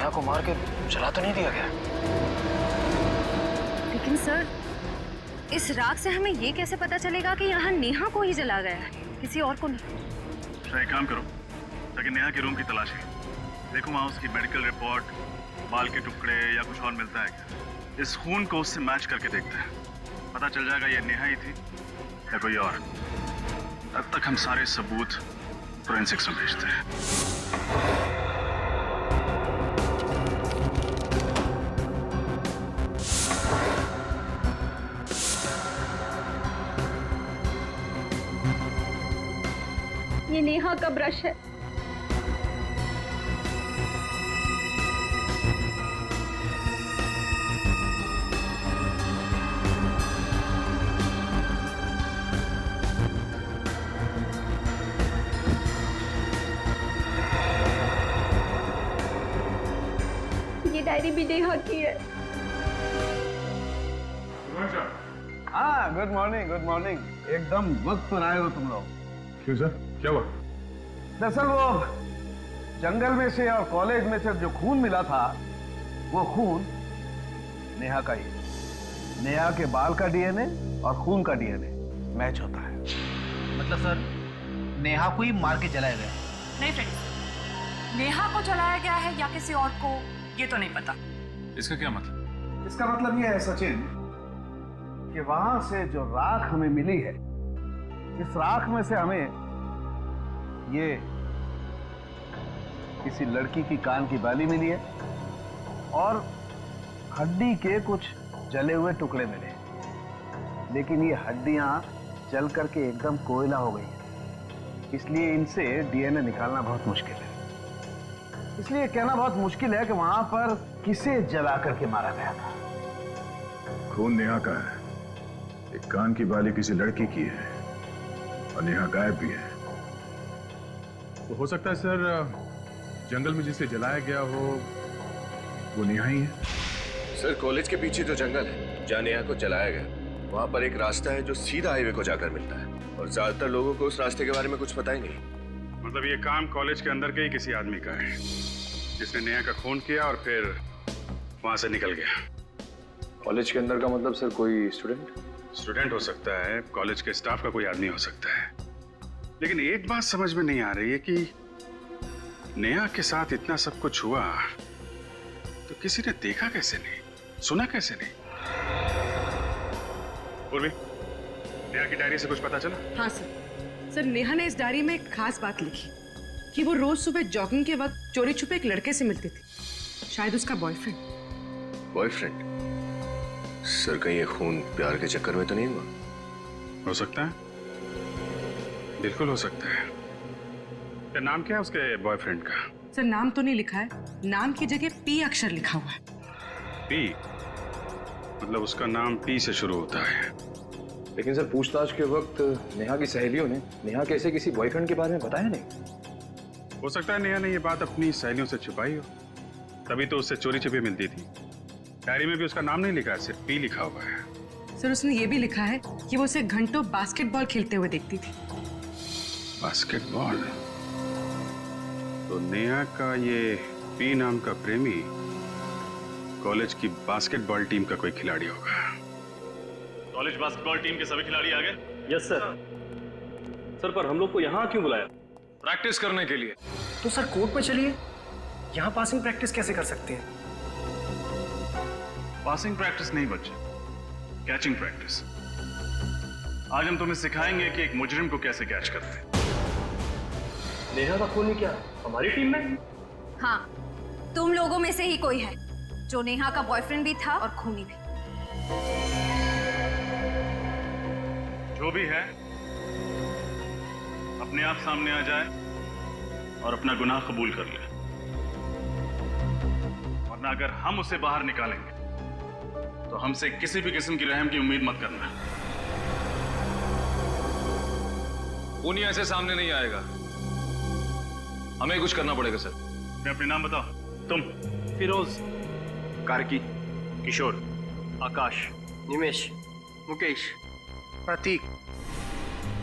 नेहा को मार के जला तो नहीं दिया गया? लेकिन सर, इस राख से हमें ये कैसे पता चलेगा कि यहाँ नेहा को ही जला गया है, किसी और को नहीं? तो एक काम करो, ताकि नेहा के रूम की तलाशी देखो, वहाँ उसकी मेडिकल रिपोर्ट, बाल के टुकड़े या कुछ और मिलता है क्या? इस खून को उससे मैच करके देखते हैं, पता चल जाएगा ये नेहा ही थी या कोई और। तब तक हम सारे सबूत फोरेंसिक्स में भेजते हैं। ये नेहा का ब्रश है। ये डायरी भी नेहा की है। हाँ, गुड मॉर्निंग, गुड मॉर्निंग। एकदम वक्त पर आए हो तुम लोग। क्यों सर, क्या हुआ? दरअसल वो जंगल में से और कॉलेज में से जो खून मिला था, वो खून नेहा का ही। नेहा के बाल का डीएनए और खून का डीएनए मैच होता है। मतलब सर, नेहा को ही मार के जलाया गया? नहीं फ्रेंड, नेहा को जलाया गया है या किसी और को, ये तो नहीं पता। इसका क्या मतलब? इसका मतलब ये है सचिन कि वहां से जो राख हमें मिली है, इस राख में से हमें ये किसी लड़की की कान की बाली मिली है और हड्डी के कुछ जले हुए टुकड़े मिले, लेकिन ये हड्डियां जल करके एकदम कोयला हो गई है, इसलिए इनसे डीएनए निकालना बहुत मुश्किल है। इसलिए कहना बहुत मुश्किल है कि वहां पर किसे जला करके मारा गया था। खून नेहा का है, एक कान की बाली किसी लड़की की है और नेहा गायब भी है। तो हो सकता है सर, जंगल में जिसे जलाया गया हो वो नेहा ही है। सर, कॉलेज के पीछे जो जंगल है जहाँ नेहा को जलाया गया, वहाँ पर एक रास्ता है जो सीधा हाईवे को जाकर मिलता है, और ज्यादातर लोगों को उस रास्ते के बारे में कुछ पता ही नहीं। मतलब ये काम कॉलेज के अंदर के ही किसी आदमी का है, जिसने नेहा का खून किया और फिर वहां से निकल गया। कॉलेज के अंदर का मतलब सर कोई स्टूडेंट हो सकता है, कॉलेज के स्टाफ का कोई आदमी हो सकता है, लेकिन एक बात समझ में नहीं आ रही है कि नेहा के साथ इतना सब कुछ हुआ तो किसी ने देखा कैसे नहीं, सुना कैसे नहीं? पूर्वी, नेहा की डायरी से कुछ पता चला? हाँ सर, नेहा ने इस डायरी में एक खास बात लिखी कि वो रोज सुबह जॉगिंग के वक्त चोरी छुपे एक लड़के से मिलती थी, शायद उसका बॉयफ्रेंड। सर, कहीं ये खून प्यार के चक्कर में तो नहीं हुआ? हो सकता है, बिल्कुल हो सकता है। क्या नाम क्या है उसके बॉयफ्रेंड का? सर, नाम तो नहीं लिखा है, नाम की जगह पी अक्षर लिखा हुआ है। पी? मतलब उसका नाम पी से शुरू होता है। लेकिन सर, पूछताछ के वक्त नेहा की सहेलियों ने नेहा के ऐसे किसी बॉयफ्रेंड के बारे में बताया नहीं। हो सकता है नेहा ने ये बात अपनी सहेलियों से छुपाई हो, तभी तो उससे चोरी छिपी मिलती थी। डायरी में भी उसका नाम नहीं लिखा है, सिर्फ पी लिखा हुआ है। सर, उसने ये भी लिखा है कि वो उसे घंटों बास्केटबॉल खेलते हुए देखती थी। बास्केटबॉल? तो नेहा का ये पी नाम का प्रेमी कॉलेज की बास्केटबॉल टीम का कोई खिलाड़ी होगा। कॉलेज बास्केटबॉल टीम के सभी खिलाड़ी आ गए? Yes sir. सर, पर हम लोग को यहाँ क्यों बुलाया? प्रैक्टिस करने के लिए। तो सर कोर्ट में चलिए, यहाँ पासिंग प्रैक्टिस कैसे कर सकते हैं? पासिंग प्रैक्टिस नहीं बच्चे, कैचिंग प्रैक्टिस। आज हम तुम्हें सिखाएंगे कि एक मुजरिम को कैसे कैच करते हैं। नेहा का खून क्या हमारी टीम में? हाँ, तुम लोगों में से ही कोई है जो नेहा का बॉयफ्रेंड भी था और खूनी भी। जो भी है अपने आप सामने आ जाए और अपना गुनाह कबूल कर ले, वरना अगर हम उसे बाहर निकालेंगे तो हमसे किसी भी किस्म की रहम की उम्मीद मत करना। खूनी ऐसे सामने नहीं आएगा, हमें कुछ करना पड़ेगा सर। अपने नाम बताओ। तुम? फिरोज, कार्की, किशोर, आकाश, निमेश, मुकेश, प्रतीक।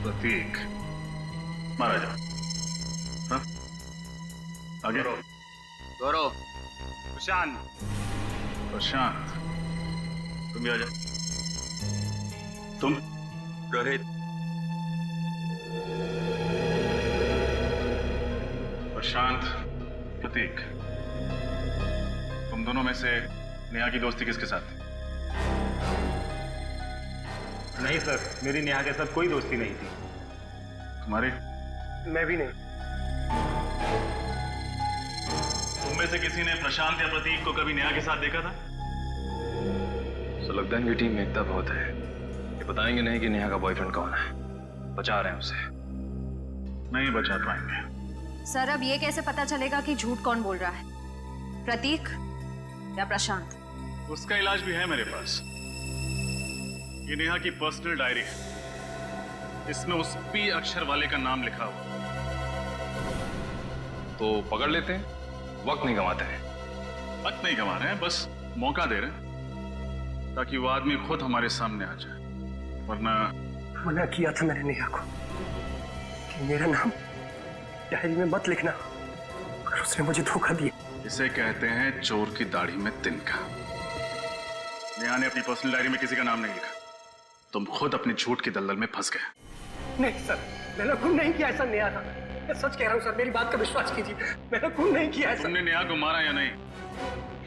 प्रतीक, मारा जाओ। हाँ? आगे। गौरव, प्रशांत। प्रशांत, तुम भी आ जाओ। तुम रोहित। प्रशांत, प्रतीक, तुम दोनों में से नेहा की दोस्ती किसके साथ थी? नहीं सर, मेरी नेहा के साथ कोई दोस्ती नहीं थी। तुम्हारी? मैं भी नहीं। तुम में से किसी ने प्रशांत या प्रतीक को कभी नेहा के साथ देखा था? तो लगता है इनकी टीम में एकता बहुत है। ये बताएंगे नहीं कि नेहा का बॉयफ्रेंड कौन है। बचा रहे हैं उसे। नहीं बचा पाएंगे। सर अब ये कैसे पता चलेगा कि झूठ कौन बोल रहा है, प्रतीक या प्रशांत? उसका इलाज भी है मेरे पास। ये नेहा की पर्सनल डायरी है। इसमें उस पी अक्षर वाले का नाम लिखा हुआ। तो पकड़ लेते हैं, वक्त नहीं गंवाते हैं। वक्त नहीं गंवा रहे हैं, बस मौका दे रहे हैं ताकि वो आदमी खुद हमारे सामने आ जाए। वरना मना किया था मैंने नेहा को कि मेरा नाम डायरी में मत लिखना, और उसने मुझे धोखा दिया। इसे कहते हैं चोर की दाढ़ी में तिनका। नेहा ने अपनी पर्सनल डायरी में किसी का नाम नहीं लिखा। तुम खुद अपनी झूठ की दलदल में फंस गए। नहीं सर, मैंने खून नहीं किया ऐसा नेहा था। मैं सच कह रहा हूँ सर, मेरी बात का विश्वास कीजिए। मैंने खून नहीं किया ऐसा। तुमने नेहा को मारा या नहीं,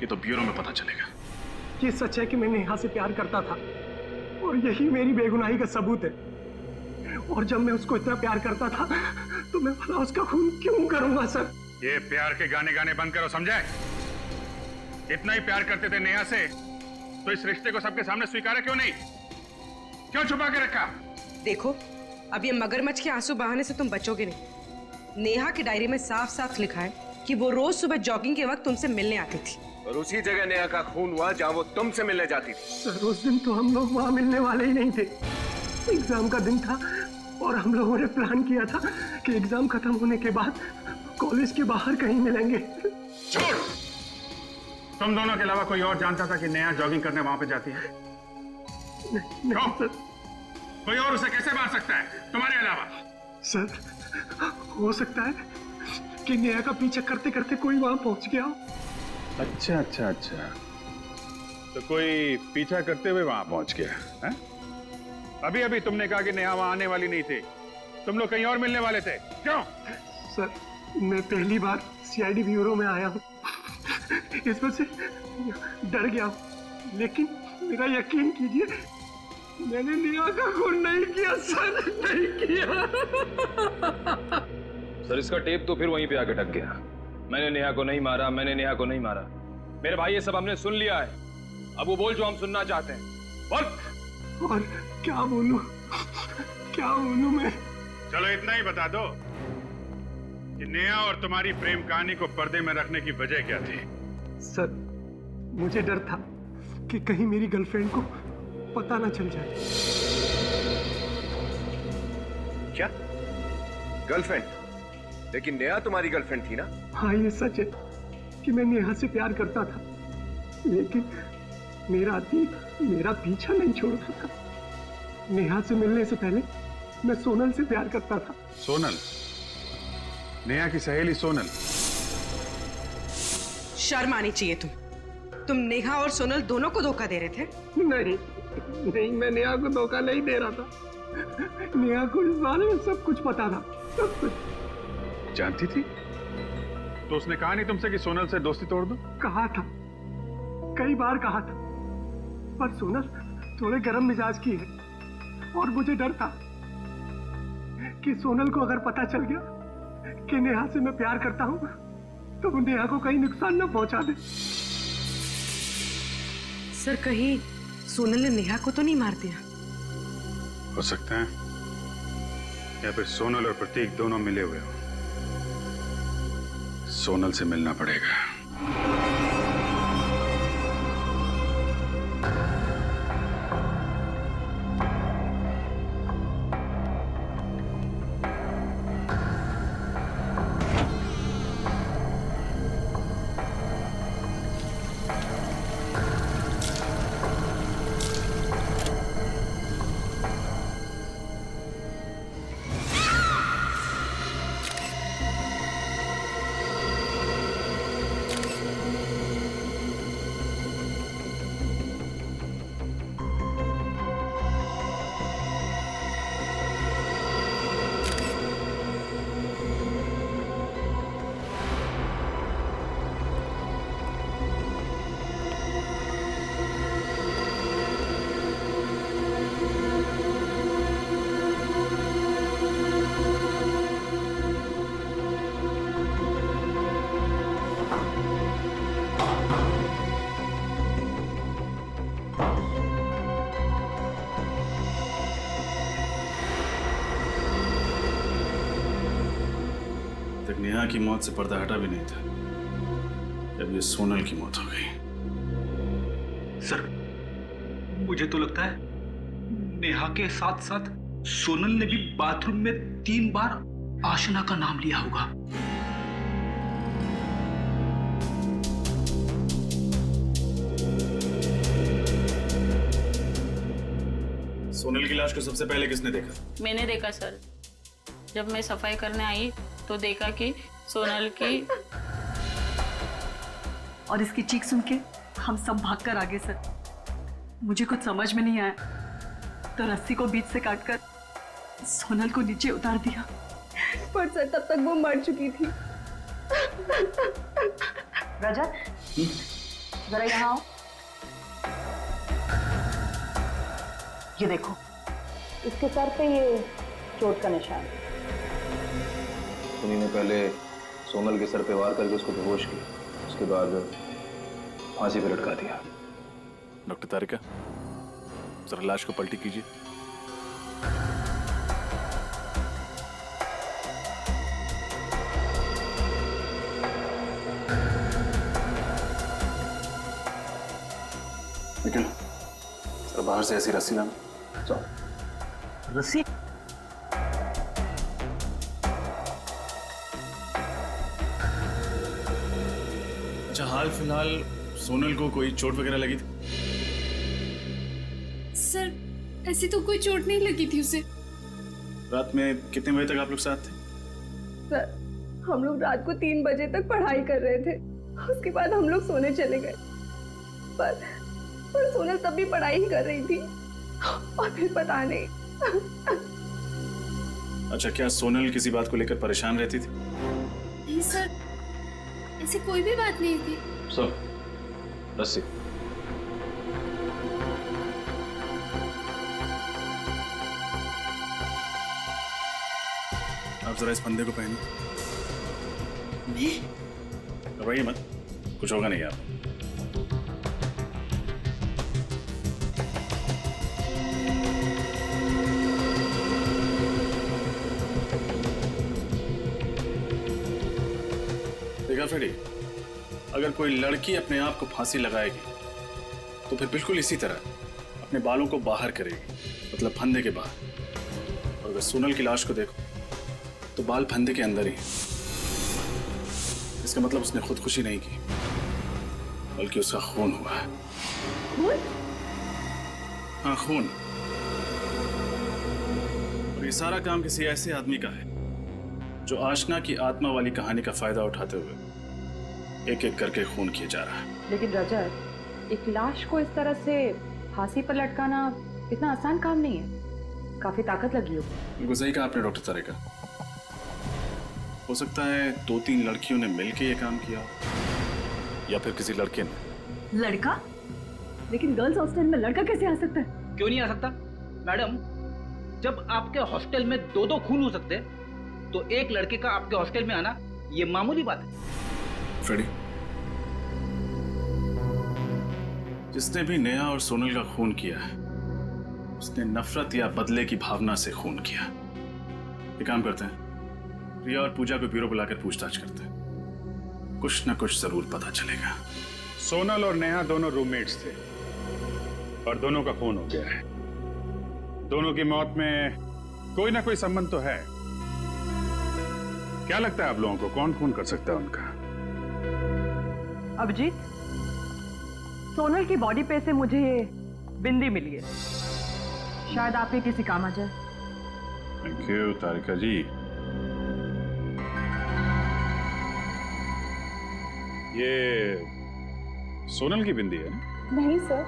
ये तो ब्यूरो में पता चलेगा। ये सच है कि मैं नेहा से प्यार करता था, और यही मेरी बेगुनाही का सबूत है। और जब मैं उसको इतना प्यार करता था तो मैं भला उसका खून क्यों करूंगा सर? ये प्यार के गाने गाने बंद करो, समझे? इतना ही प्यार करते थे नेहा से तो इस रिश्ते को सबके सामने स्वीकारा क्यों नहीं? क्यों छुपा के रखा? देखो, अब ये मगरमच्छ के आंसू बहाने से तुम बचोगे नहीं। नेहा की डायरी में साफ साफ लिखा है कि वो रोज सुबह जॉगिंग के वक्त तुमसे मिलने आती थी। और उसी जगह नेहा का खून हुआ जहां वो तुमसे मिलने जाती थी। सर उस दिन तो हम लोग वहां मिलने वाले ही नहीं थे। एग्जाम का दिन था और हम लोगों ने प्लान किया था कि एग्जाम खत्म होने के बाद कॉलेज के बाहर कहीं मिलेंगे। झूठ! तुम दोनों के अलावा कोई और जानता था कि नेहा जॉगिंग करने वहां पे जाती है? नहीं सर। कोई और उसे कैसे मार सकता है तुम्हारे अलावा? सर हो सकता है कि नेहा का पीछा करते करते कोई वहां पहुंच गया हो। अच्छा अच्छा अच्छा, तो कोई पीछा करते हुए वहां पहुंच गया है? अभी अभी तुमने कहा कि नेहा वहां आने वाली नहीं थी, तुम लोग कहीं और मिलने वाले थे, क्यों? सर मैं पहली बार सीआईडी ब्यूरो में आया हूँ, इस वजह से डर गया हूँ। लेकिन मेरा यकीन कीजिए, मैंने नेहा का खून नहीं किया सर, नहीं किया। सर इसका टेप तो फिर वहीं पे आके टक गया। मैंने नेहा को नहीं मारा, मैंने नेहा को नहीं मारा। मेरे भाई ये सब हमने सुन लिया है। अब वो बोल जो हम सुनना चाहते हैं, बोल। और क्या बोलूं मैं? चलो इतना ही बता दो कि नेहा और तुम्हारी प्रेम कहानी को पर्दे में रखने की वजह क्या थी? सर मुझे डर था कि कहीं मेरी गर्लफ्रेंड को पता ना चल जाए। क्या गर्लफ्रेंड? लेकिन नेहा तुम्हारी गर्लफ्रेंड थी ना? हाँ ये सच है कि मैं नेहा से प्यार करता था, लेकिन मेरा दिल मेरा पीछा नहीं छोड़ता था। नेहा से मिलने से पहले मैं सोनल से प्यार करता था। सोनल? नेहा की सहेली सोनल? शर्म आनी चाहिए तुम नेहा और सोनल दोनों को धोखा दे रहे थे। नहीं, मैं नेहा को धोखा नहीं दे रहा था। नेहा को इस बारे में सब कुछ पता था, सब कुछ। जानती थी? तो उसने कहा नहीं तुमसे कि सोनल से दोस्ती तोड़ दो? कहा था, कई बार कहा था, पर सोनल थोड़े गर्म मिजाज की है और मुझे डर था कि सोनल को अगर पता चल गया कि नेहा से मैं प्यार करता हूं तो वो नेहा को कहीं नुकसान न पहुंचा दे। सर कहीं सोनल ने नेहा को तो नहीं मार दिया? हो सकता है, या फिर सोनल और प्रतीक दोनों मिले हुए हो। सोनल से मिलना पड़ेगा। नेहा की मौत से पर्दा हटा भी नहीं था जब ये सोनल की मौत हो गई। सर, मुझे तो लगता है नेहा के साथ साथ सोनल ने भी बाथरूम में 3 बार आशना का नाम लिया होगा। सोनल की लाश को सबसे पहले किसने देखा? मैंने देखा सर। जब मैं सफाई करने आई तो देखा कि सोनल की और इसकी चीख सुन के हम सब भागकर आ गए सर। मुझे कुछ समझ में नहीं आया तो रस्सी को बीच से काटकर सोनल को नीचे उतार दिया। पर सर तब तक वो मर चुकी थी। रजत, जरा यहाँ आओ। ये देखो, इसके सर पे ये चोट का निशान। उन्हीं ने पहले सोनल के सर पे वार करके उसको बेहोश की, उसके बाद फांसी पे लटका दिया। डॉक्टर तारिका, जरा लाश को पलटी कीजिए। निकल, जरा बाहर से ऐसी रस्सी लाना। रस्सी? अच्छा, हाल फिलहाल सोनल को कोई चोट वगैरह लगी थी? सर ऐसी तो कोई चोट नहीं लगी थी उसे। रात में कितने बजे तक आप लोग साथ थे? सर हम लोग रात को 3 बजे तक पढ़ाई कर रहे थे, उसके बाद हम लोग सोने चले गए। पर सोनल तब भी पढ़ाई ही कर रही थी और फिर पता नहीं। अच्छा, क्या सोनल किसी बात को लेकर परेशान रहती थी? नहीं सर, ऐसी कोई भी बात नहीं थी। सर, रस्सी। आप जरा इस फंदे को पहनिए। घबराइए मत, कुछ होगा नहीं आप। देखा फ्रेडी, अगर कोई लड़की अपने आप को फांसी लगाएगी तो फिर बिल्कुल इसी तरह अपने बालों को बाहर करेगी, मतलब फंदे के बाहर। और अगर सोनल की लाश को देखो तो बाल फंदे के अंदर ही। इसका मतलब उसने खुदकुशी नहीं की, बल्कि उसका खून हुआ है। खून? हाँ, खून। और ये सारा काम किसी ऐसे आदमी का है जो आशना की आत्मा वाली कहानी का फायदा उठाते हुए एक एक करके खून किए जा रहा है। लेकिन रजत, एक लाश को इस तरह से फांसी पर लटकाना इतना आसान काम नहीं है, काफी ताकत लगी हो। बिल्कुल सही कहा आपने डॉक्टर तारिका। हो सकता है 2-3 लड़कियों ने मिलकर ये काम किया, या फिर किसी लड़के ने। लड़का? लेकिन गर्ल्स हॉस्टल में लड़का कैसे आ सकता है? क्यों नहीं आ सकता मैडम? जब आपके हॉस्टल में 2-2 खून हो सकते हैं तो एक लड़के का आपके हॉस्टल में आना ये मामूली बात है। फ्रेडी, जिसने भी नेहा और सोनल का खून किया है उसने नफरत या बदले की भावना से खून किया। ये काम करते हैं, प्रिया और पूजा को ब्यूरो बुलाकर पूछताछ करते हैं, कुछ न कुछ जरूर पता चलेगा। सोनल और नेहा दोनों रूममेट्स थे और दोनों का खून हो गया है। दोनों की मौत में कोई ना कोई संबंध तो है। क्या लगता है आप लोगों को, कौन खून कर सकता है उनका? अभिजीत, सोनल की बॉडी पे से मुझे ये बिंदी मिली है, शायद आपके किसी काम आ जाए। थैंक यू तारिका जी। ये सोनल की बिंदी है ना? नहीं सर,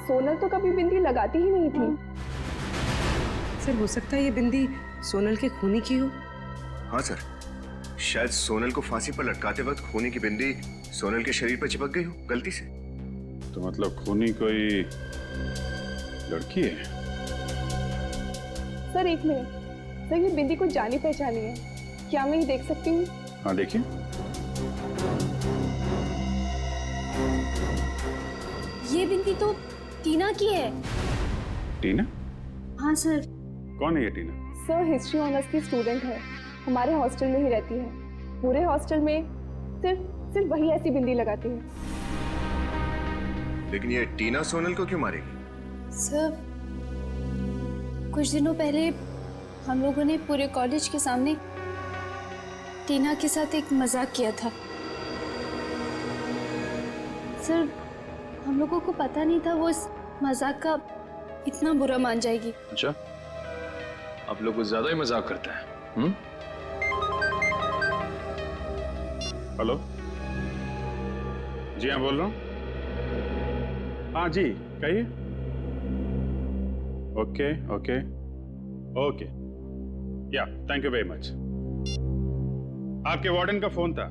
सोनल तो कभी बिंदी लगाती ही नहीं थी। सर हो सकता है ये बिंदी सोनल के खूनी की हो। हाँ सर, शायद सोनल को फांसी पर लटकाते वक्त खूनी की बिंदी सोनल के शरीर पर चिपक गई हो गलती से। तो मतलब खूनी कोई लड़की है? सर एक मिनट, सर ये बिंदी को जानी पहचानी है, क्या मैं ये देख सकती हूँ? हाँ देखिए। ये बिंदी तो टीना की है। टीना? हाँ सर। कौन है ये टीना? सर हिस्ट्री ऑनर्स की स्टूडेंट है, हमारे हॉस्टल में ही रहती है। पूरे हॉस्टल में सिर्फ सिर्फ वही ऐसी बिंदी लगाती है। लेकिन ये टीना सोनल को क्यों मारेगी? सर, कुछ दिनों पहले हम लोगों ने पूरे कॉलेज के सामने टीना के साथ एक मजाक किया था। सर, हम लोगों को पता नहीं था वो इस मजाक का इतना बुरा मान जाएगी। अच्छा, आप लोग कुछ ज्यादा ही मजाक करते हैं। हेलो, जी हाँ, बोल रहा हूँ। हाँ जी, कहिए। ओके ओके ओके, या थैंक यू वेरी मच। आपके वार्डन का फोन था,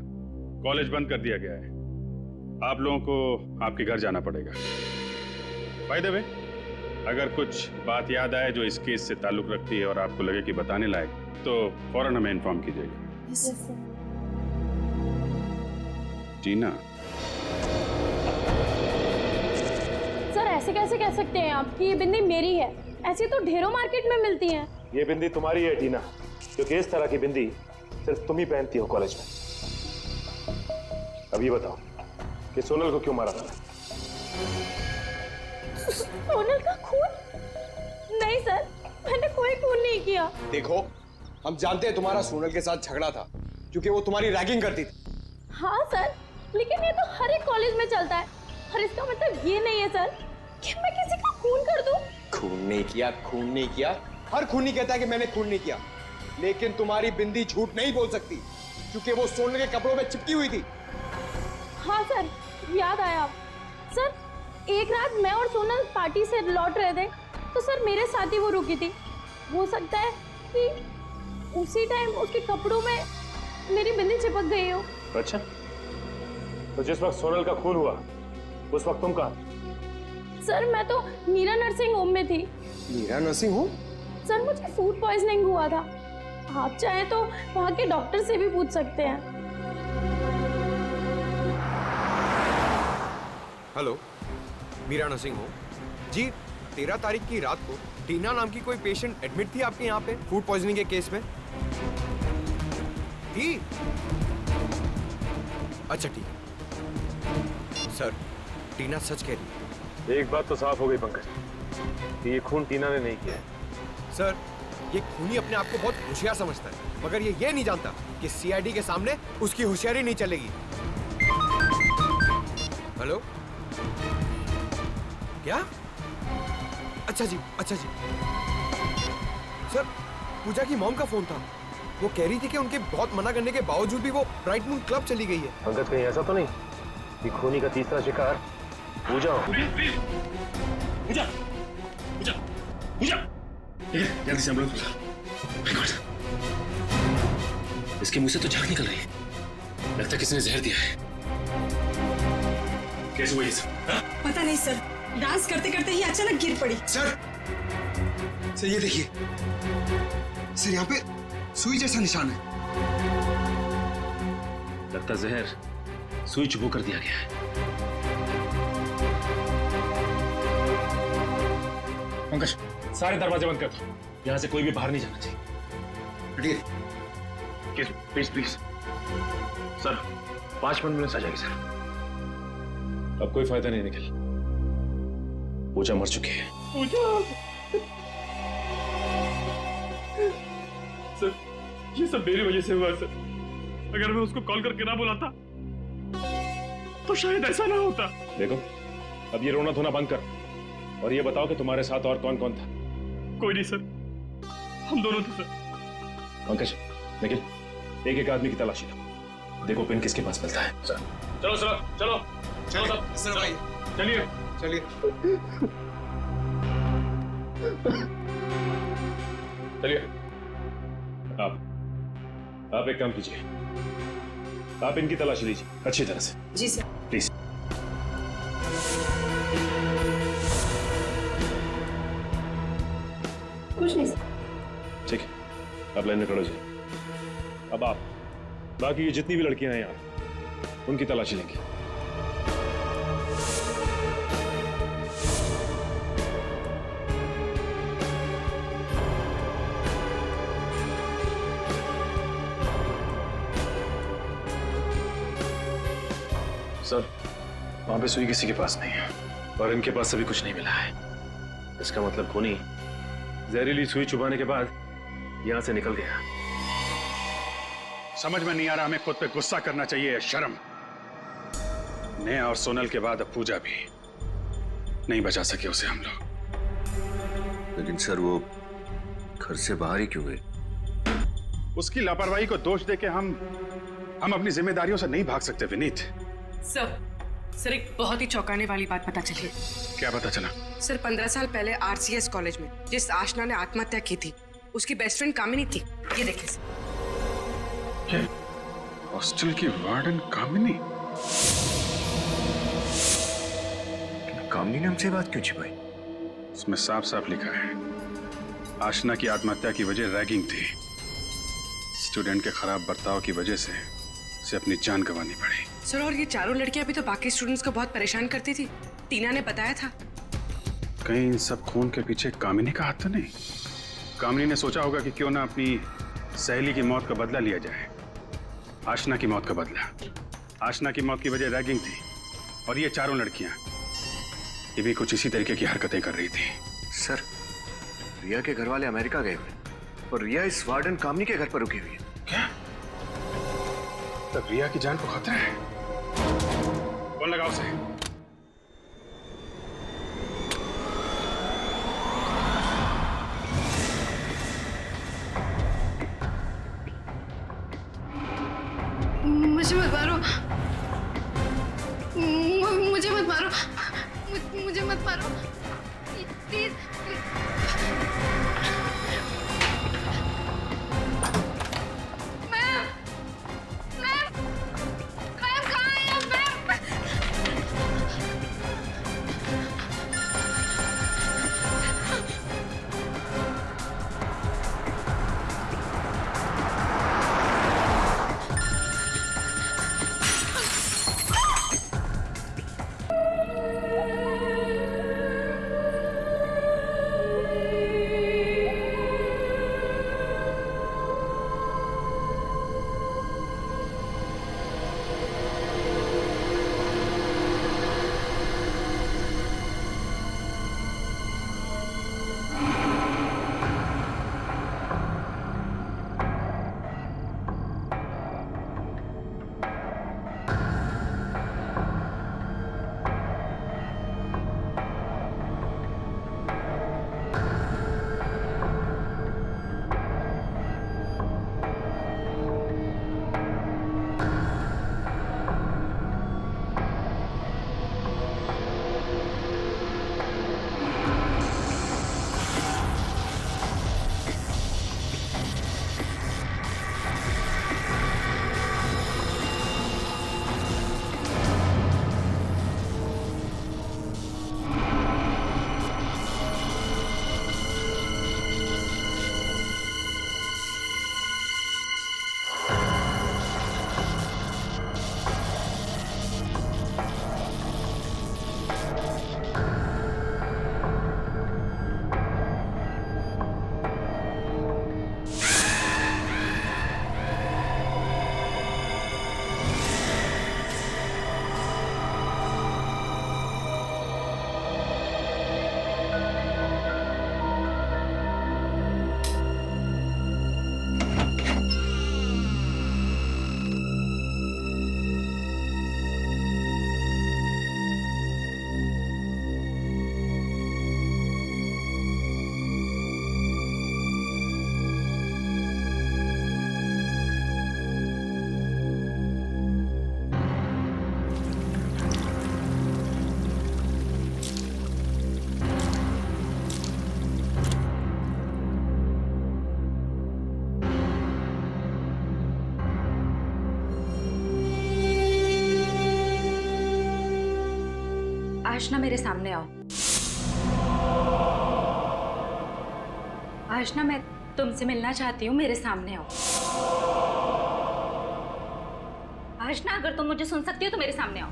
कॉलेज बंद कर दिया गया है, आप लोगों को आपके घर जाना पड़ेगा। बाय द वे, अगर कुछ बात याद आए जो इस केस से ताल्लुक रखती है और आपको लगे कि बताने लायक, तो फौरन हमें इन्फॉर्म कीजिएगा। Yes sir. टीना, सर, ऐसे कैसे कह सकते हैं आप कि ये बिंदी मेरी है? ऐसी तो ढेरों मार्केट में मिलती हैं। ये बिंदी तुम्हारी है टीना, क्योंकि इस तरह की बिंदी सिर्फ तुम ही पहनती हो कॉलेज में। अब ये बताओ कि सोनल को क्यों मारा था? सोनल का खून? नहीं सर, मैंने कोई खून नहीं किया। देखो, हम जानते हैं तुम्हारा सोनल के साथ झगड़ा था क्योंकि वो तुम्हारी रैगिंग करती थी। हाँ सर, लेकिन ये तो हर एक कॉलेज में चलता है, और इसका मतलब ये नहीं है सर कि मैं किसी का खून कर दूं। खून नहीं किया, खून नहीं किया। हर खूनी कहता है कि मैंने खून नहीं किया, लेकिन तुम्हारी बिंदी झूठ नहीं बोल सकती क्योंकि वो सोनल के कपड़ों में चिपकी हुई थी। हाँ सर, याद आया। सर, एक रात मैं और सोनल पार्टी से लौट रहे थे, तो सर मेरे साथ ही वो रुकी थी। हो सकता है कि उसी टाइम उसके कपड़ों में मेरी बिंदी चिपक गई हो। अच्छा, तो जिस वक्त सोनल का खून हुआ उस वक्त तुम कहाँ? सर, मैं तो मीरा नर्सिंग होम में थी। Meera nursing home? सर, मुझे फूड पॉइजनिंग हुआ था। आप चाहें तो वहाँ के डॉक्टर से भी पूछ सकते हैं। हेलो, मीरा नर्सिंग होम जी। 13 तारीख की रात को टीना नाम की कोई पेशेंट एडमिट थी आपके यहाँ पे फूड पॉइजनिंग के केस में? थी? अच्छा ठीक। सर, टीना सच कह रही है। एक बात तो साफ हो गई पंकज, कि ये खून टीना ने नहीं किया है। सर, ये खूनी अपने आप को बहुत होशियार समझता है, मगर ये नहीं जानता कि सीआईडी के सामने उसकी होशियारी नहीं चलेगी। हेलो, क्या? अच्छा जी, अच्छा जी। सर, पूजा की मॉम का फोन था, वो कह रही थी कि उनके बहुत मना करने के बावजूद भी वो ब्राइट मून क्लब चली गई है। पंकज, कहीं ऐसा तो नहीं कि खूनी का तीसरा शिकार पूजा हो? पूजा, पूजा, पूजा, जल्दी से एम्बुलेंस बुला। इसके मुंह से तो झाग निकल रही है, लगता है किसी ने जहर दिया है। कैसे हुआ ये सब? पता नहीं सर, डांस करते करते ही अचानक गिर पड़ी। सर, ये देखिए सर, यहाँ पे सुई जैसा निशान है। लगता जहर सुई चुभो कर दिया गया है। पंकज, सारे दरवाजे बंद कर दो, यहाँ से कोई भी बाहर नहीं जाना चाहिए। प्लीज प्लीज सर, 5 मिनट में आ जाएगी सर। अब कोई फायदा नहीं निकल, पूजा मर चुकी है। पूजा, सर, ये सब मेरी वजह से हुआ सर। अगर मैं उसको कॉल करके ना बुलाता तो शायद ऐसा ना होता। देखो, अब ये रोना धोना बंद कर और ये बताओ कि तुम्हारे साथ और कौन कौन था? कोई नहीं सर, हम दोनों थे सर। पंकज, निखिल, एक एक आदमी की तलाशी लो, देखो पिन किसके पास मिलता है। सर, चलो सर, चलो चलो सब, सर भाई, चलिए चलिए। चलिए, आप एक काम कीजिए, आप इनकी तलाशी लीजिए अच्छी तरह से। जी सर। प्लीज। कुछ नहीं सर। ठीक है, आप लाइन में खड़े हो जाइए। अब आप बाकी ये जितनी भी लड़कियां हैं यहाँ, उनकी तलाशी लेंगे। वहां पे सुई किसी के पास नहीं है और इनके पास अभी कुछ नहीं मिला है। इसका मतलब खूनी जहरीली सुई चुभाने के बाद यहां से निकल गया। समझ में नहीं आ रहा हमें खुद पे गुस्सा करना चाहिए या शर्म। नेहा और सोनल के बाद अब पूजा भी नहीं बचा सके उसे हम लोग। लेकिन सर वो घर से बाहर ही क्यों गई? उसकी लापरवाही को दोष देके हम अपनी जिम्मेदारियों से नहीं भाग सकते विनीत। सर एक बहुत ही चौंकाने वाली बात पता चली है। क्या पता चला? सर 15 साल पहले आरसीएस कॉलेज में जिस आशना ने आत्महत्या की थी उसकी बेस्ट फ्रेंड कामिनी थी। ये देखिए सर। हॉस्टल की वार्डन कामिनी। कामिनी ने हमसे बात क्यों छिपाई? इसमें साफ साफ लिखा है आशना की आत्महत्या की वजह रैगिंग थी। स्टूडेंट के खराब बर्ताव की वजह से उसे अपनी जान गंवानी पड़ी। सर और ये चारों लड़कियां भी तो बाकी स्टूडेंट्स को बहुत परेशान करती थी। टीना ने बताया था। कहीं इन सब खून के पीछे कामिनी का हाथ तो नहीं? कामिनी ने सोचा होगा कि क्यों ना अपनी सहेली की मौत का बदला लिया जाए। आशना की मौत का बदला। आशना की मौत की वजह रैगिंग थी और ये चारों लड़कियां ये भी कुछ इसी तरीके की हरकतें कर रही थी। सर रिया के घर वाले अमेरिका गए हुए और रिया इस वार्डन कामिनी के घर पर रुकी हुई है। क्या? तब रिया की जान को खतरा है। कौन लगा उसे? मुझे मत मारो, मुझे मत मारो, मुझे मत मारो प्लीज। आशना मेरे सामने आओ। आशना मैं तुमसे मिलना चाहती हूँ, मेरे सामने आओ। आशना अगर तुम मुझे सुन सकती हो तो मेरे सामने आओ।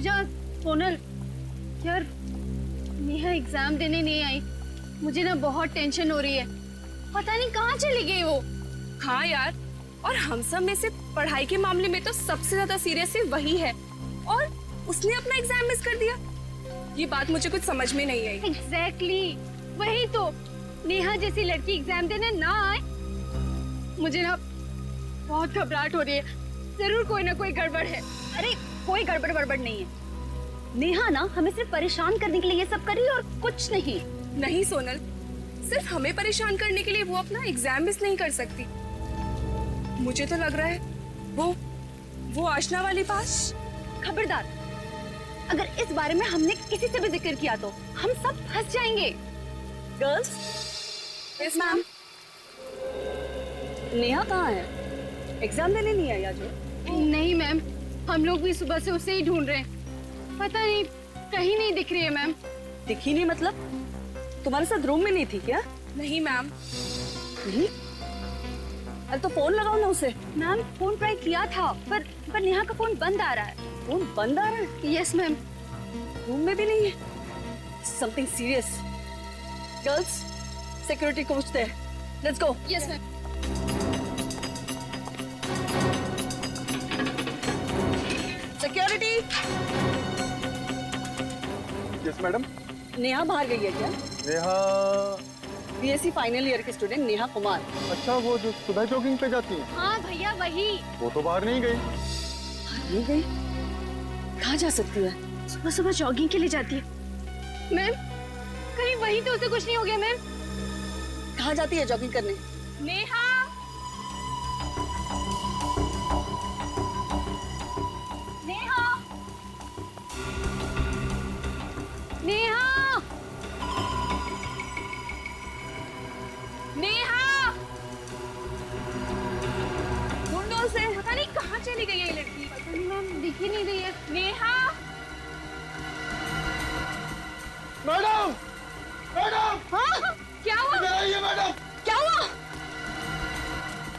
पूजा, सोनल, यार नेहा एग्जाम देने नहीं आई। मुझे ना बहुत टेंशन हो रही है। पता नहीं कहाँ चली गई वो। हाँ यार, और हम सब में से पढ़ाई के मामले में तो सबसे ज्यादा सीरियस वही है, और उसने अपना एग्जाम मिस कर दिया। ये बात मुझे कुछ समझ में नहीं आई। एग्जैक्टली, वही तो। नेहा जैसी लड़की एग्जाम देने ना आए, मुझे ना बहुत घबराहट हो रही है। जरूर कोई ना कोई गड़बड़ है। अरे कोई गड़बड़ नहीं है। नेहा ना हमें सिर्फ परेशान करने के लिए ये सब कर रही है और कुछ नहीं। नहीं सोनल, सिर्फ हमें परेशान करने के लिए वो अपना एग्जाम मिस नहीं कर सकती। मुझे तो लग रहा है वो आशना वाली बात। खबरदार, अगर इस बारे में हमने किसी से भी जिक्र किया तो हम सब फंस जाएंगे। गर्ल्स। Yes ma'am. नेहा कहाँ है? एग्जाम देने नहीं आई आज? नहीं मैम, हम लोग भी सुबह से उसे ही ढूंढ रहे हैं। पता नहीं, कहीं नहीं दिख रही है मैम। दिखी नहीं मतलब? तुम्हारे साथ रूम में नहीं थी क्या? नहीं मैम। नहीं? अरे तो फोन लगाओ ना उसे। मैम फोन ट्राई किया था, पर नेहा का फोन बंद आ रहा है। फोन बंद आ रहा है? Yes ma'am. रूम में भी नहीं है। Something serious. गर्ल्स, सिक्योरिटी को पूछते हैं। Let's go. Yes ma'am. Security. Yes madam. Neha बाहर गई है क्या? नेहा? बीएससी फाइनल ईयर की स्टूडेंट नेहा कुमार। अच्छा, वो जो सुबह जॉगिंग पे जाती है? हाँ भैया वही। वो तो बाहर नहीं गई। नहीं गई? कहाँ जा सकती है? सुबह सुबह जॉगिंग के लिए जाती है। मैम, कहीं वही तो उसे कुछ नहीं हो गया मैम? कहाँ जाती है जॉगिंग करने? नेहा। नेहा। नेहा। नेहा, ढूंढो उसे। पता नहीं कहाँ चली गई है ये लड़की। पता नहीं मैम, दिख ही नहीं रही है। नेहा। मैडम! मैडम! हाँ? क्या हुआ? इधर आइए मैडम! क्या हुआ?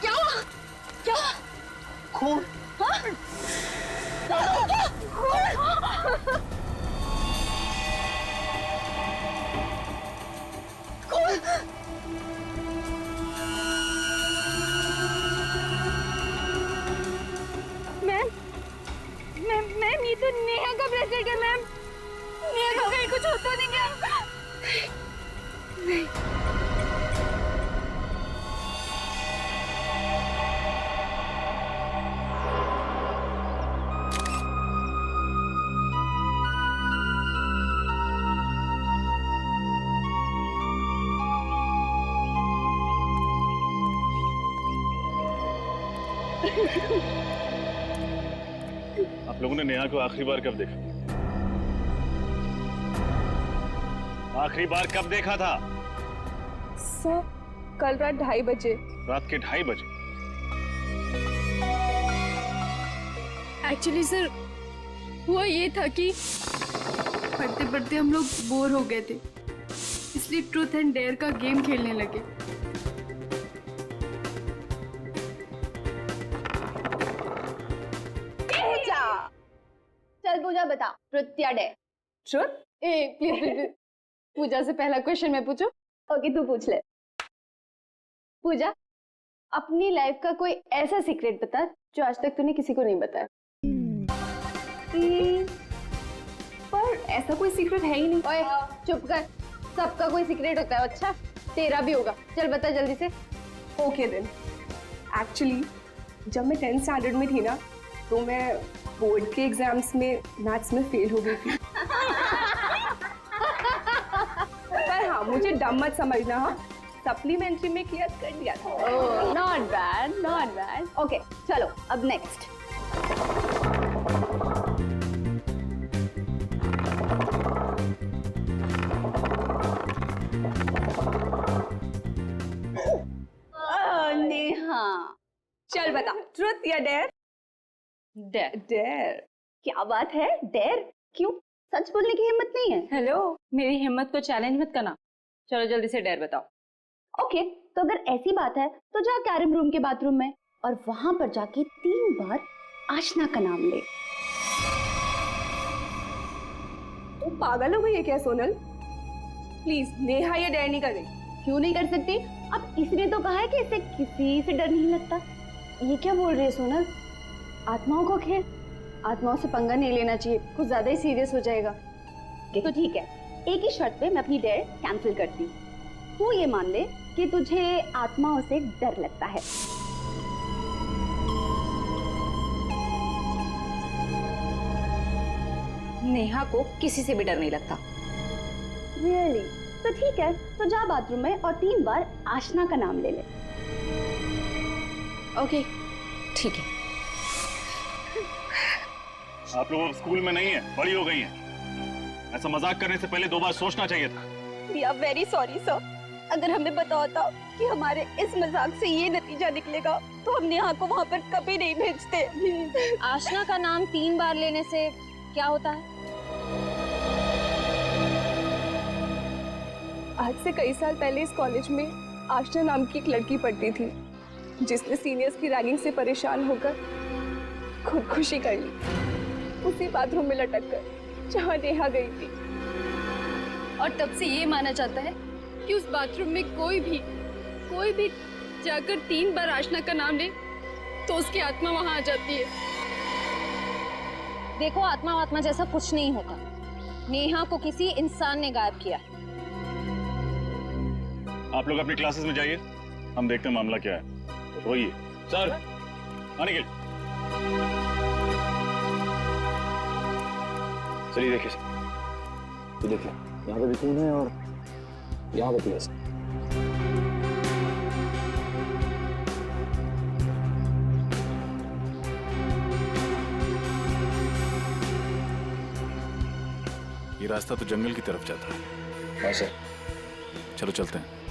क्या हुआ? क्या हुआ? खून! हाँ? खून! मैम ये तो नेहा का ब्रेसलेट है मैम। नेहा को कहीं कुछ होता नहीं क्या? नहीं। आप लोगों ने नेहा को आखिरी बार कब देखा? आखिरी बार कब देखा था? सर, कल रात 2:30 बजे। रात के 2:30 बजे? एक्चुअली सर, हुआ ये था कि पढ़ते पढ़ते हम लोग बोर हो गए थे, इसलिए ट्रूथ एंड डेयर का गेम खेलने लगे। चल पूजा बता, ट्रुथ या डेयर? ट्रुथ? प्लीज प्लीज पूजा से पहला क्वेश्चन मैं पूछूं? ओके, तू पूछ ले। पूजा, अपनी लाइफ का कोई ऐसा सीक्रेट बता जो आज तक तूने किसी को नहीं बताया। पर ऐसा कोई सीक्रेट है ही नहीं। ओए चुप कर, सबका कोई सीक्रेट होता है। अच्छा, तेरा भी होगा। चल बता जल्दी से। ओके देन, एक्चुअली जब मैं 10th स्टैंडर्ड में थी ना, तो मैं बोर्ड के एग्जाम्स में मैथ्स में फेल हो गई थी। पर हाँ, मुझे डम मत समझना। हाँ, सप्लीमेंट्री में क्लियर कर दिया था। Oh, not bad, not bad. Okay चलो, अब नेक्स्ट। नेहा, चल बता, ट्रुथ या डेयर? डेयर। डेयर? क्या बात है, डेयर? क्यों, सच बोलने की हिम्मत नहीं है? हेलो, मेरी हिम्मत को चैलेंज मत करना। चलो जल्दी से डेयर बताओ। ओके, तो अगर ऐसी बात है तो जा कैरम रूम के बाथरूम में और वहां पर जाके 3 बार आशना का नाम ले। वो पागल हो गई है क्या सोनल? प्लीज नेहा ये डेयर नहीं कर रही। क्यों नहीं कर सकती? अब इसने तो कहा है कि इसे किसी से डर नहीं लगता। ये क्या बोल रही है सोनल? आत्माओं को खेल, आत्माओं से पंगा नहीं लेना चाहिए, कुछ ज्यादा ही सीरियस हो जाएगा। तो ठीक है, एक ही शर्त पे मैं अपनी डेयर कैंसिल करती हूँ। तू ये मान ले कि तुझे आत्माओं से डर लगता है। नेहा को किसी से भी डर नहीं लगता। रियली? तो ठीक है, तो जा बाथरूम में और 3 बार आशना का नाम ले ले। ओके, ठीक है। आप लोग स्कूल में नहीं है, बड़ी हो गई हैं। ऐसा मजाक करने से पहले 2 बार सोचना चाहिए था। We are very sorry sir. अगर हमें पता होता कि हमारे इस मजाक से ये नतीजा निकलेगा तो हम नेहा को वहाँ पर कभी नहीं भेजते। आशना का नाम 3 बार लेने से क्या होता है? आज से कई साल पहले इस कॉलेज में आशना नाम की एक लड़की पढ़ती थी, जिसने सीनियर्स की रैगिंग से परेशान होकर खुदकुशी कर ली, उसी बाथरूम में लटक कर जहाँ नेहा गई थी। और तब से ये माना जाता है कि उस बाथरूम में कोई भी जाकर 3 बार आशना का नाम ले तो उसकी आत्मा वहां आ जाती है। देखो, आत्मा जैसा कुछ नहीं होता। नेहा को किसी इंसान ने गायब किया। आप लोग अपनी क्लासेस में जाइए, हम देखते हैं मामला क्या है। वही सर, आने के लिए। चलिए देखिए सर, तो देखिए यहाँ पे भी खून है और यहाँ पे प्लेस है। ये रास्ता तो जंगल की तरफ जाता है। हाँ सर। चलो चलते हैं।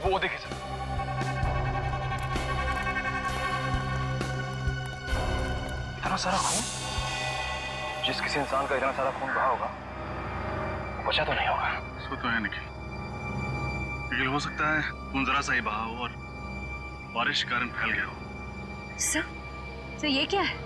वो देखिए सर, इतना सारा खून। जिस किसी इंसान का इतना सारा खून बहा होगा वो बचा तो नहीं होगा। सो तो है निखिल, लेकिन हो सकता है खून जरा सा ही बहा हो और बारिश के कारण फैल गया हो। सर ये क्या है?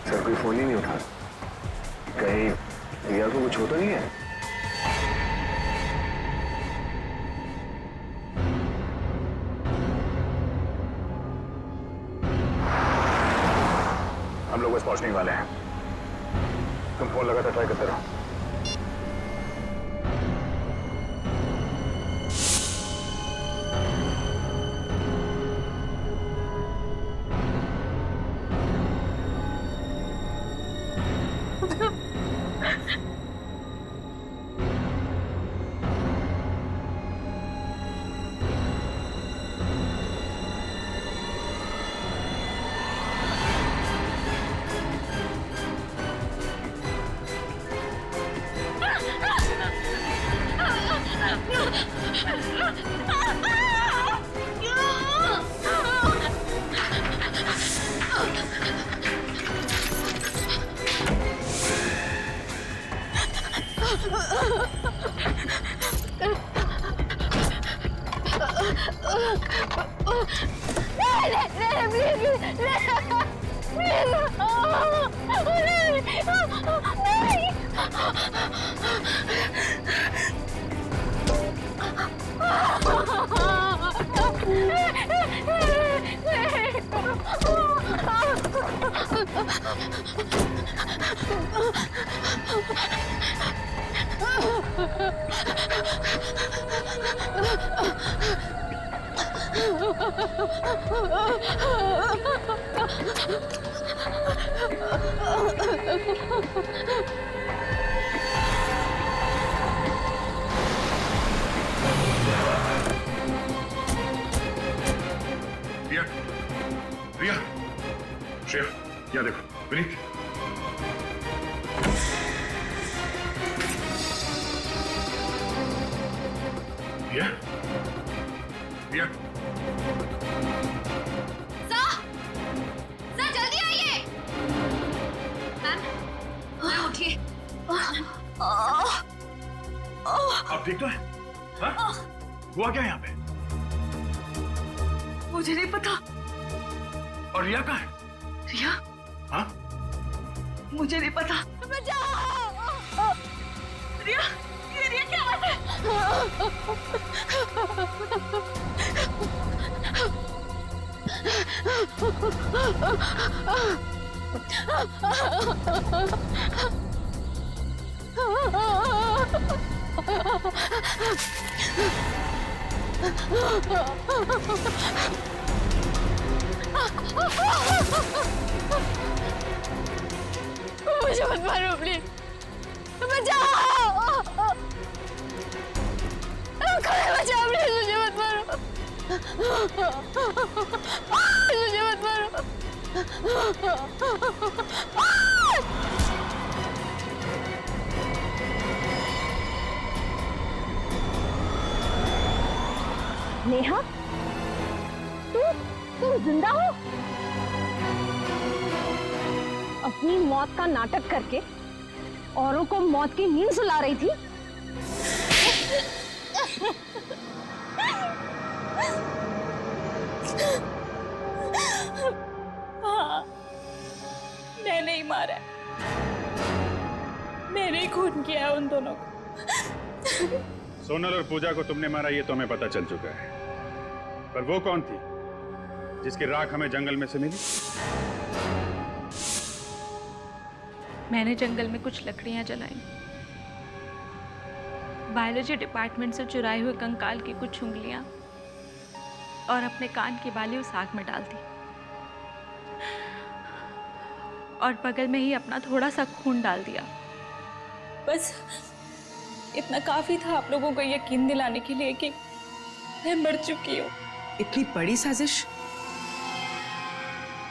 सर कोई फोन ही नहीं उठा, कहीं रिया को कुछ होता नहीं है? हम लोग बस पहुंचने वाले हैं, तुम फोन लगातार ट्राई करते रहो। श्रेया, यहाँ देखो विनीत। रिया, रिया, सर जल्दी आइए। मैम उठिए। आप ठीक तो है? हाँ? हुआ क्या यहाँ पे? मुझे नहीं पता। और रिया कहाँ है? रिया? हाँ? मुझे नहीं पता। रिया, ये रिया क्या बात है? मुझे मत मारो प्लीज, बचाओ, बचाओ प्लीज, मुझे मत मारो, मुझे मत मारो। नेहा, तुम जिंदा हो? अपनी मौत का नाटक करके औरों को मौत की नींद सुला रही थी। हाँ, मैं नहीं मारा, मैंने ही खून किया उन दोनों को। सोनल और पूजा को तुमने मारा ये तो हमें पता चल चुका है, पर वो कौन थी जिसकी राख हमें जंगल में से मिली? मैंने जंगल में कुछ लकड़ियां जलाई, बायोलॉजी डिपार्टमेंट से चुराए हुए कंकाल की कुछ उंगलियां और अपने कान की बाली उस आग में डाल दी, और बगल में ही अपना थोड़ा सा खून डाल दिया। बस इतना काफी था आप लोगों को यकीन दिलाने के लिए कि मैं मर चुकी हूँ। इतनी बड़ी साजिश?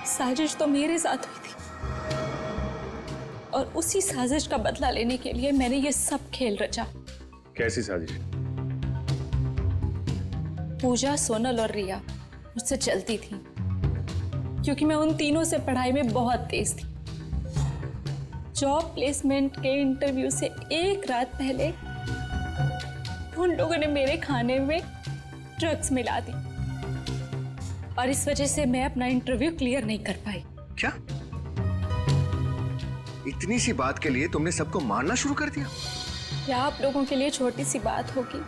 साजिश तो मेरे साथ हुई थी, और उसी साजिश का बदला लेने के लिए मैंने ये सब खेल रचा। कैसी साजिश? पूजा, सोनल और रिया मुझसे चलती थी, क्योंकि मैं उन तीनों से पढ़ाई में बहुत तेज थी। जॉब प्लेसमेंट के इंटरव्यू से एक रात पहले उन लोगों ने मेरे खाने में ड्रग्स मिला दी, और इस वजह से मैं अपना इंटरव्यू क्लियर नहीं कर पाई। क्या? इतनी सी बात के लिए तुमने सबको मारना शुरू कर दिया? क्या आप लोगों के लिए छोटी सी बात होगी,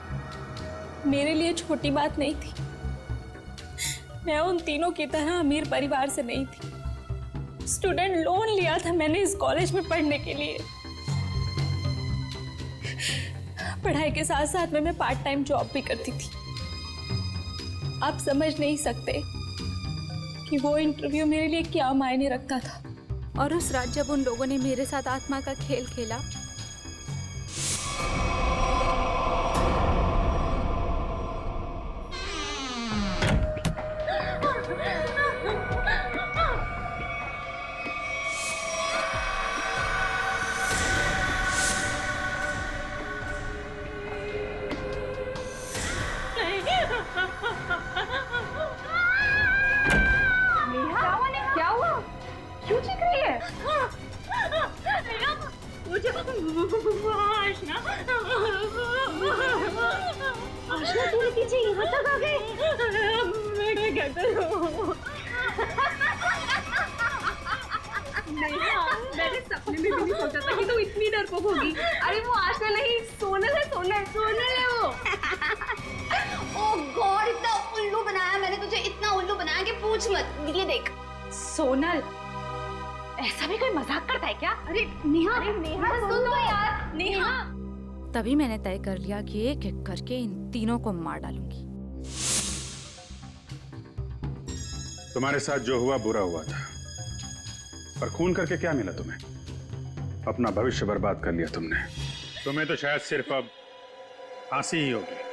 मेरे लिए छोटी बात नहीं थी। मैं उन तीनों की तरह अमीर परिवार से नहीं थी। स्टूडेंट लोन लिया था मैंने इस कॉलेज में पढ़ने के लिए। पढ़ाई के साथ साथ में मैं पार्ट टाइम जॉब भी करती थी। आप समझ नहीं सकते कि वो इंटरव्यू मेरे लिए क्या मायने रखता था। और उस रात जब उन लोगों ने मेरे साथ आत्मा का खेल खेला, क्या हुआ? क्यों चीख रही है? आशना तुम्हें पीछे यहाँ तक आ गए? मैं क्या करूं? मैंने सपने में भी नहीं सोचा था कि तू इतनी डरपोक होगी। अरे वो आशना नहीं, सोनल है, सोनल है वो। ओह गॉड, इतना उल्लू बनाया मैंने तुझे, इतना उल्लू बनाया कि पूछ मत। ये देख सोनल, ऐसा भी कोई मजाक करता है क्या? अरे नेहा, सुन तो यार। नेहा। तभी मैंने तय कर लिया कि एक एक करके इन तीनों को मार डालूंगी। तुम्हारे साथ जो हुआ बुरा हुआ था, पर खून करके क्या मिला तुम्हें? अपना भविष्य बर्बाद कर लिया तुमने। तुम्हें तो शायद सिर्फ अब फांसी ही होगी।